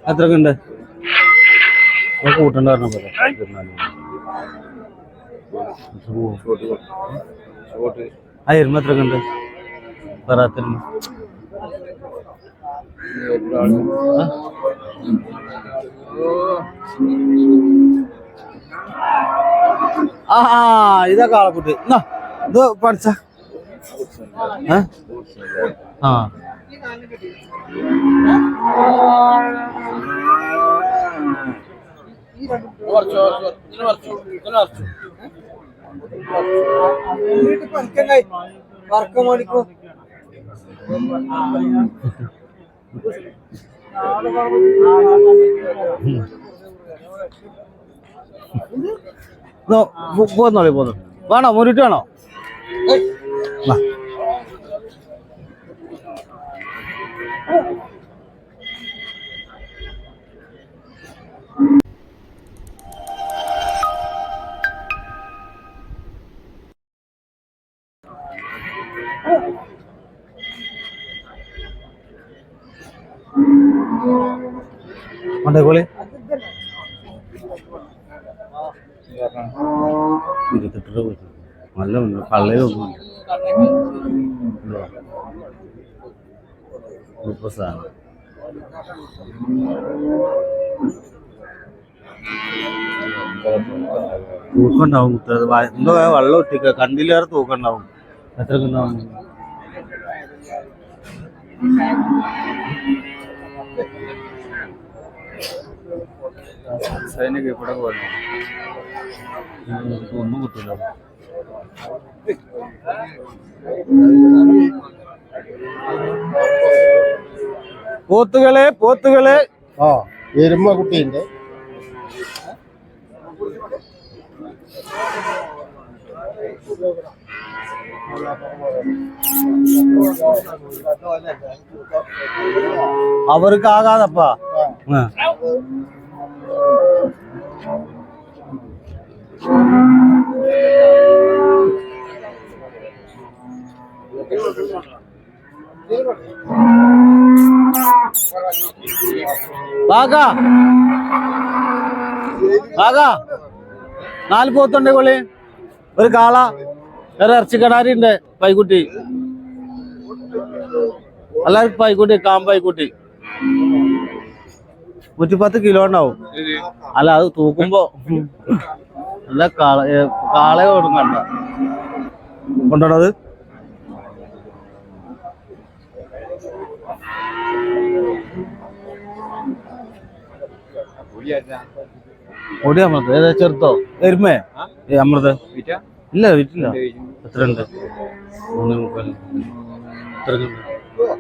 എത്രയൊക്കെ ഉണ്ട് കൂട്ടണ്ട പറഞ്ഞ പോലെ ആ എരുമ എത്രയൊക്കെ ഉണ്ട് പറയാത്തിന് ഇതാ കാളക്കുട്ടി ഇത് പഠിച്ച ആ പോന്നോളി പോന്നു വേണോ മുരിട്ട് വേണോ കൊണ്ടേക്കോളി 28 രൂപ നല്ല കള്ളയൊന്നും സാധനം തൂക്കം ഉണ്ടാവും എന്തോ വെള്ളം ഒട്ടിക്ക കണ്ടിലേറെ തൂക്കം ഉണ്ടാവും എത്രക്ക് ഉണ്ടാവും ഒന്നും കിട്ടില്ല പോത്തുകളെ എരുമ കുട്ടിയുണ്ട് അവർക്ക് ആകാതപ്പാ ബാഗാ 4 പോത്തുണ്ട് കൊള്ളി ഒരു കാള വേറെ ഇറച്ചിക്കടാരി ഉണ്ട് പൈക്കുട്ടി എല്ലാവർക്കും പൈക്കുട്ടി കാമ്പൈക്കുട്ടി 110 കിലോ ഉണ്ടാവും അല്ല അത് തൂക്കുമ്പോ നല്ല കാളയെ കൊടുക്കണ്ട കൊണ്ടുപോണത് ഒടി അമൃത് ഏതാ ചെറുത്തോ എരുമേ അമൃത് ഇല്ല വീട്ടില്ല എത്ര ഉണ്ട് 3.3 എത്ര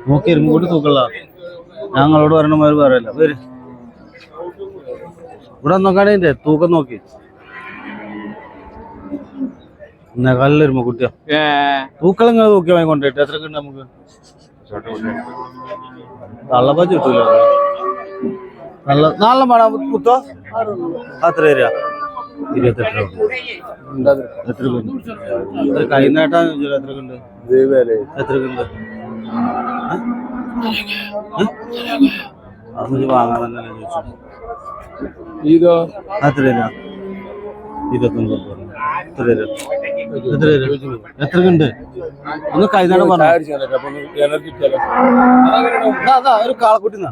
നോക്കി എരുമ കൂട്ടി തൂക്കള്ള ഞങ്ങളോട് വരണമാര് പറയല്ല പേര് ഇവിടെ നോക്കാണെ തൂക്കം നോക്കി കല്ലെരുമ കുട്ടിയോ തൂക്കം നിങ്ങൾ തൂക്കി വാങ്ങിക്കൊണ്ടിട്ട് എത്ര ഉണ്ട് നമുക്ക് തള്ളപ്പ ചുട്ടൂല നല്ല നാളെ വേണം കുത്തോ അത്ര തരാ 28 രൂപ എത്ര രൂപ കൈ നേട്ടാ എത്ര ഉണ്ട് എത്ര ഉണ്ട് അത് വാങ്ങാൻ തന്നെ ചോദിച്ചു ഇതോ എത്ര തരാ 29 എത്ര ഉണ്ട് ഒന്ന് കൈനാട് പറഞ്ഞു ഒരു കാളക്കുട്ടിന്നാ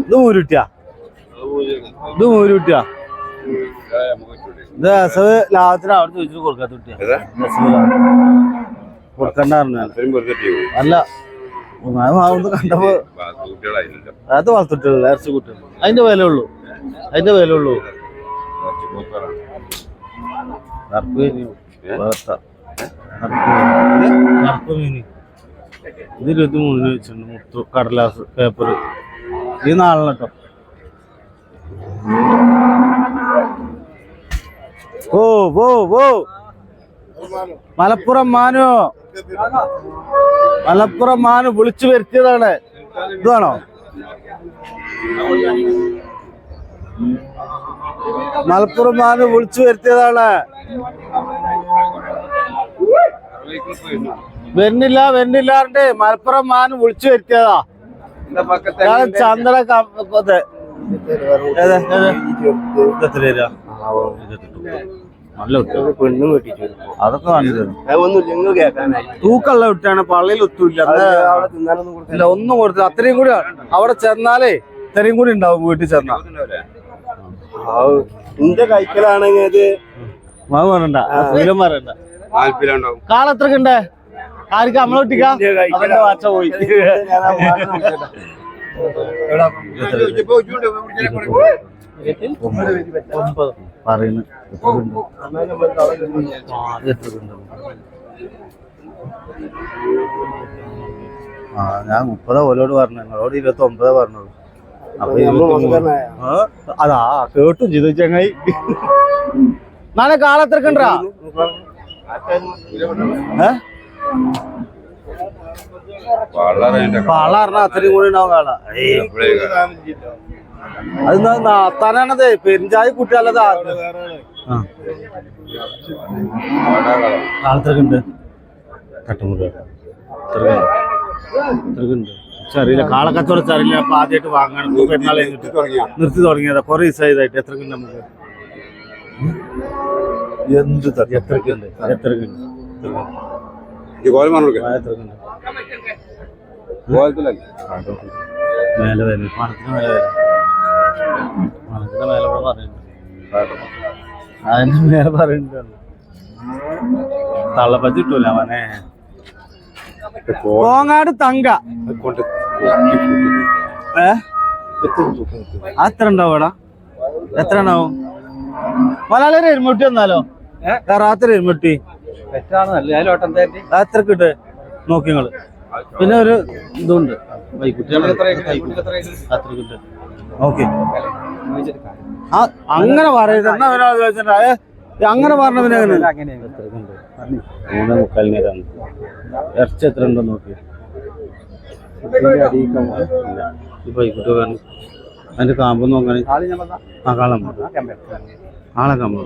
ഇത് ഊരുട്ടിയാ ഇത് ലാഭത്തിന് അവിടെ ചോദിച്ചിട്ട് കൊടുക്കാത്ത കുട്ടിയാ കൊടുക്കണ്ട അല്ല കണ്ടപ്പോ അത് വളർത്തിട്ടുള്ള ഇറച്ചി കുട്ടി അതിന്റെ വില ഉള്ളൂ ഇത് 23 വെച്ചിട്ടുണ്ട് മുത്തു കടലാസ് പേപ്പർ ഈ നാളെ കേട്ടോ ഓ മലപ്പുറം മാനു വിളിച്ചു വരുത്തിയതാണ് ഇതാണോ മലപ്പുറം മാന് വിളിച്ചു വരുത്തിയതാണ്. വരുന്നില്ലാണ്ട് മലപ്പുറം മാന് വിളിച്ചു വരുത്തിയതാ. ചന്ദ്ര നല്ല പെണ്ണും കെട്ടിച്ചു അതൊക്കെ തൂക്കള്ള വിട്ടാണ്. പള്ളിയിൽ ഒത്തുമില്ല, ഒന്നും കൊടുത്തില്ല. അത്രയും കൂടി അവിടെ ചെന്നാലേ ഇത്രയും കൂടി ഉണ്ടാവും വീട്ടിൽ ചെന്നാ. എന്റെ കൈക്കലാണെങ്കിൽ പറയണ്ട, പൂരം പറയണ്ട. കാളെത്രക്ക് ഉണ്ട്? ആർക്ക് നമ്മളൊട്ടിക്കാ വാച്ച പോയി. പറയുന്നു ഞാൻ 30 ഓലോട് പറഞ്ഞു, ഞങ്ങളോട് 29 പറഞ്ഞോളൂ. അപ്പൊ അതാ കേട്ടു ചെയ്തു ചങ്ങായി. നാളെ കാളെത്രക്കുണ്ടാ? പാള പറഞ്ഞ അത്രയും കൂടി ഉണ്ടാവും കാള. അത് നാത്താനാണത്, പെരിഞ്ചായ കുട്ടിയല്ലത്. കാളത്രക്കുണ്ട് അറിയില്ല, കാളക്കച്ചവടം അറിയില്ല. അപ്പൊ ആദ്യമായിട്ട് വാങ്ങണം. പെരുന്നാളെ നിർത്തി തുടങ്ങിയതാ, കുറെ ദിവസമായതായിട്ട്. എത്രക്കുണ്ട് നമുക്ക്? എന്ത് എത്രക്കുണ്ട്? എത്രക്കുണ്ട്? മേലെ വരും പണത്തിന് മേലെ വരും. പണത്തിന്റെ മേലെ കൂടെ പറയുന്നുണ്ട്, അതിന്റെ മേലെ പറയുന്നുണ്ട്. തള്ളപ്പറ്റി കിട്ടൂല അവനെ. കോങ്ങാട് തങ്ക അത്ര ഉണ്ടാവും എടാ? എത്ര ഉണ്ടാവും? മലയാളി എരുമുട്ടി വന്നാലോ? കറാത്തൊരു എരുമുട്ടി എത്ര കിട്ട് നോക്കിങ്ങള്. പിന്നെ ഒരു ഇതുണ്ട് അത്ര കിട്ട് നോക്കി. അങ്ങനെ പറയരുത്. എന്നാ ഒരാൾ ചോദിച്ചിട്ടുണ്ടാ അങ്ങനെ പറഞ്ഞ പിന്നെ അങ്ങനെ 3:45 ഇറച്ചി എത്ര ഉണ്ടോ നോക്കി. അതിന്റെ കാമ്പ് നോക്കാൻ ആളെ കമ്പള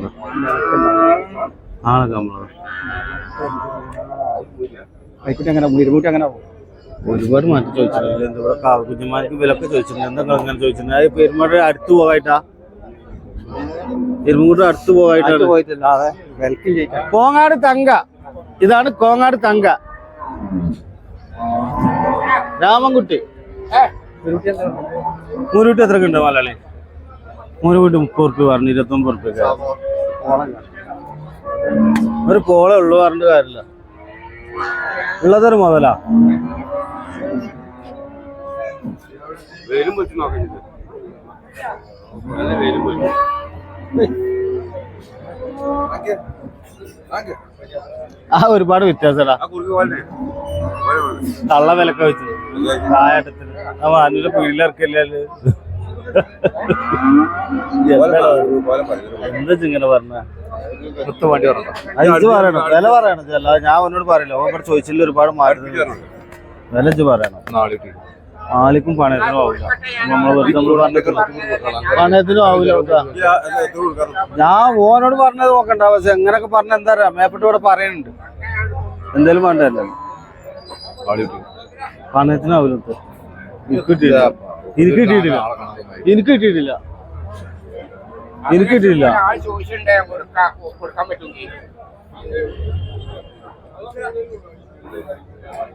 ഒരുപാട് മാറ്റി ചോദിച്ചിട്ടുണ്ട്. എന്താ കുഞ്ഞുമാർക്ക് വിലൊക്കെ ചോദിച്ചിട്ടുണ്ട്. എന്താ ഇങ്ങനെ ചോദിച്ചിട്ടുണ്ട്? അത് പെരുമാട് അടുത്ത് പോകായിട്ടാ? എരുമൂട് അടുത്ത് പോകായിട്ടാണ്. കോങ്ങാട് തങ്ക, ഇതാണ് കോങ്ങാട് തങ്ക. രാമൻകുട്ടി മൂരുകുട്ടി എത്രക്ക് ഉണ്ട് മലയാളി? മൂരുകുട്ടി 30 ഉറുപ്പ്യ പറഞ്ഞു, 29 ഉറുപ്പ്യ. ഒരു പോളെ ഉള്ളു പറഞ്ഞിട്ട് കാര്യമില്ല, ഉള്ളതൊരു മുതലാ. ആ ഒരുപാട് വ്യത്യാസടാ. തള്ള വിലക്ക വെച്ചു കായട്ടത്തിന് അന്നൂടെ പീടിലിറക്കില്ലല്ലോ. എന്താ ഇങ്ങനെ പറഞ്ഞ ഇത് പറയണം, വില പറയണം. അല്ലാതെ ഞാൻ അവനോട് പറയില്ല. ഓൻ ഇവിടെ ചോദിച്ചില്ല, ഒരുപാട് മാറി വില ഇജ്ജ് പറയണം. ആളിക്കും പണയത്തിനും ആവില്ല. പണയത്തിനും ആവില്ല. ഞാൻ ഓനോട് പറഞ്ഞത് നോക്കണ്ട. പക്ഷെ എങ്ങനെയൊക്കെ പറഞ്ഞ എന്താ പറയാ, മേപ്പെട്ട് ഇവിടെ പറയുന്നുണ്ട്. എന്തേലും വേണ്ടല്ലോ, പണയത്തിനാവില്ല. എനിക്ക് കിട്ടിയിട്ടില്ല.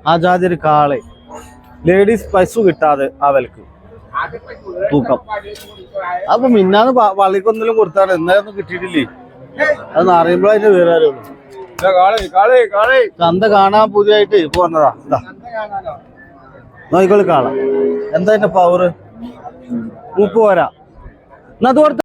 ആ ജാതി ഒരു കാളെ ലേഡീസ് പൈസ കിട്ടാതെ ആ വിലക്ക് തൂക്കം. അപ്പൊ മിന്നാന്ന് പള്ളിക്കൊന്നിലും കൊടുത്താണ്, എന്നാലൊന്നും കിട്ടിയിട്ടില്ലേ. അത് അറിയുമ്പോ അതിന്റെ വേറെ ആരുള്ളൂ. ചന്ത കാണാൻ പുതിയായിട്ട് പോന്നതാ. നോയിക്കോളി കാണാം. എന്താ എന്റെ പവറ്? 30 പോരാ. എന്നാ അത് കൊടുത്ത